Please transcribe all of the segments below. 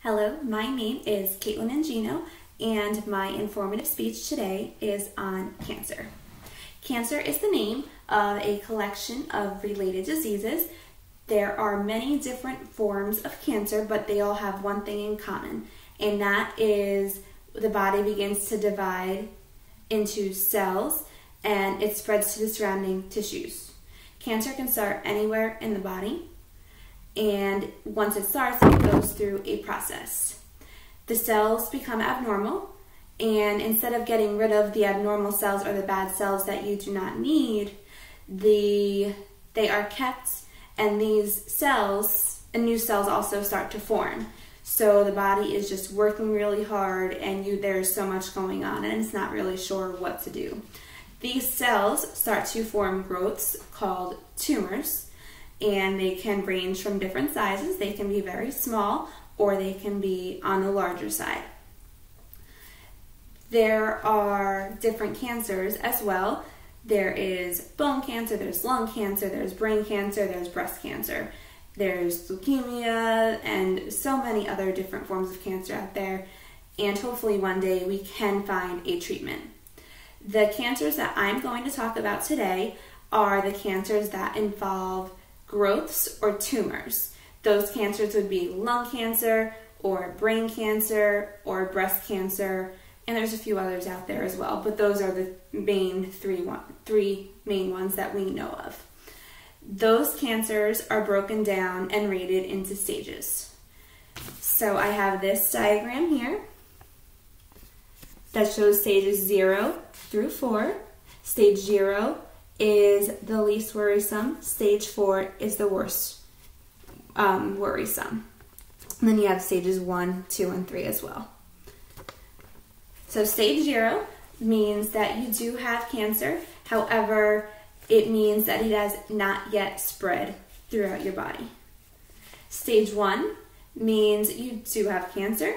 Hello, my name is Caitlin Angino, and my informative speech today is on cancer. Cancer is the name of a collection of related diseases. There are many different forms of cancer, but they all have one thing in common, and that is the body begins to divide into cells and it spreads to the surrounding tissues. Cancer can start anywhere in the body, and once it starts, it goes through a process. The cells become abnormal, and instead of getting rid of the abnormal cells or the bad cells that you do not need, they are kept, and these cells and new cells also start to form. So the body is just working really hard, and there's so much going on, and it's not really sure what to do. These cells start to form growths called tumors, and they can range from different sizes. They can be very small, or they can be on the larger side. There are different cancers as well. There is bone cancer, there's lung cancer, there's brain cancer, there's breast cancer, there's leukemia, and so many other different forms of cancer out there. And hopefully one day we can find a treatment. The cancers that I'm going to talk about today are the cancers that involve growths or tumors. Those cancers would be lung cancer or brain cancer or breast cancer, and there's a few others out there as well, but those are the main three main ones that we know of. Those cancers are broken down and rated into stages. So I have this diagram here that shows stages 0 through 4. Stage 0 is the least worrisome. Stage 4 is the worst worrisome. And then you have stages 1, 2, and 3 as well. So stage 0 means that you do have cancer. However, it means that it has not yet spread throughout your body. Stage 1 means you do have cancer,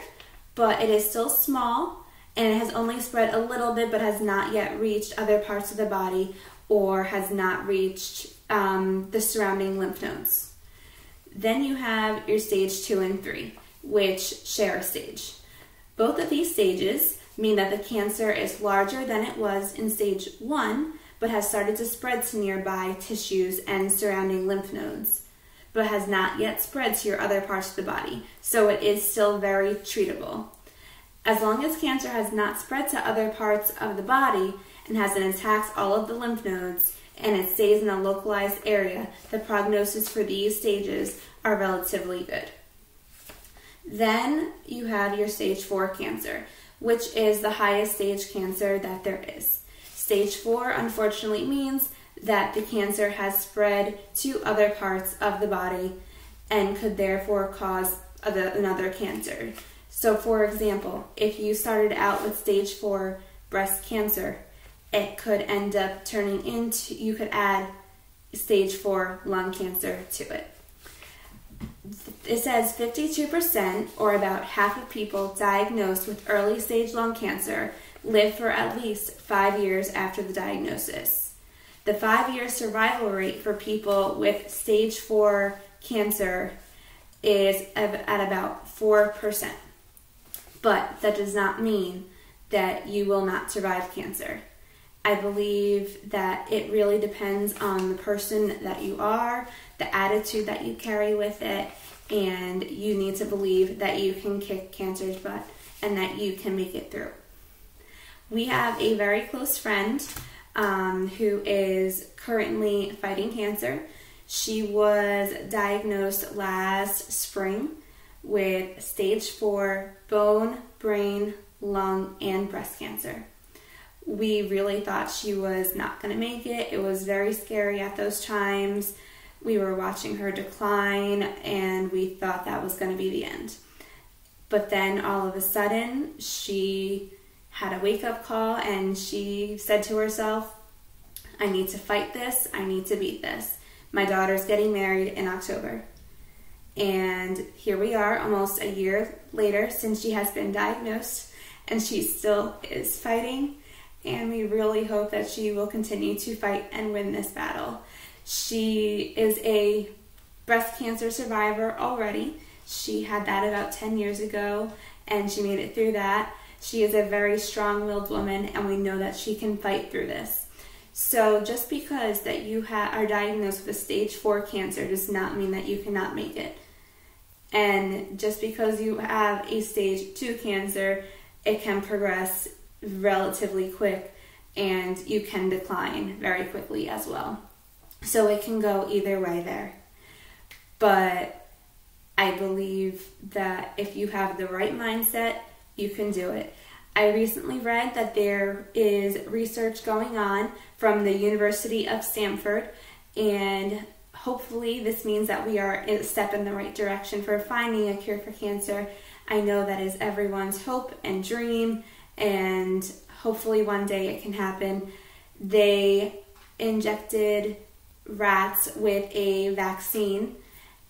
but it is still small and it has only spread a little bit but has not yet reached other parts of the body or has not reached the surrounding lymph nodes. Then you have your stage 2 and 3, which share a stage. Both of these stages mean that the cancer is larger than it was in stage 1, but has started to spread to nearby tissues and surrounding lymph nodes, but has not yet spread to your other parts of the body, so it is still very treatable. As long as cancer has not spread to other parts of the body and hasn't attacked all of the lymph nodes, and it stays in a localized area, the prognosis for these stages are relatively good. Then you have your stage 4 cancer, which is the highest stage cancer that there is. Stage 4 unfortunately means that the cancer has spread to other parts of the body and could therefore cause another cancer. So for example, if you started out with stage 4 breast cancer, it could end up turning into, you could add stage 4 lung cancer to it. It says 52%, or about half of people diagnosed with early stage lung cancer, live for at least 5 years after the diagnosis. The 5-year survival rate for people with stage 4 cancer is at about 4%. But that does not mean that you will not survive cancer. I believe that it really depends on the person that you are, the attitude that you carry with it, and you need to believe that you can kick cancer's butt and that you can make it through. We have a very close friend who is currently fighting cancer. She was diagnosed last spring with stage 4 bone, brain, lung, and breast cancer. We really thought she was not going to make it. It was very scary at those times. We were watching her decline, and we thought that was going to be the end. But then all of a sudden, she had a wake-up call, and she said to herself, I need to fight this. I need to beat this. My daughter's getting married in October. And here we are, almost a year later since she has been diagnosed, and she still is fighting. And we really hope that she will continue to fight and win this battle. She is a breast cancer survivor already. She had that about 10 years ago, and she made it through that. She is a very strong-willed woman, and we know that she can fight through this. So just because that you are diagnosed with a stage 4 cancer does not mean that you cannot make it. And just because you have a stage 2 cancer, it can progress relatively quick, and you can decline very quickly as well. So it can go either way there. But I believe that if you have the right mindset, you can do it. I recently read that there is research going on from the University of Stanford, and hopefully this means that we are a step in the right direction for finding a cure for cancer. I know that is everyone's hope and dream, and hopefully one day it can happen. They injected rats with a vaccine,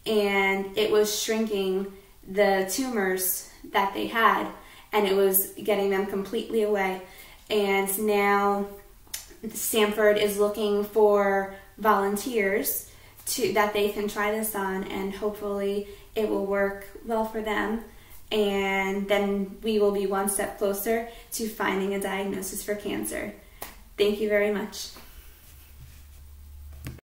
and it was shrinking the tumors that they had, and it was getting them completely away. And now Stanford is looking for volunteers that they can try this on, and hopefully it will work well for them, and then we will be one step closer to finding a diagnosis for cancer. Thank you very much.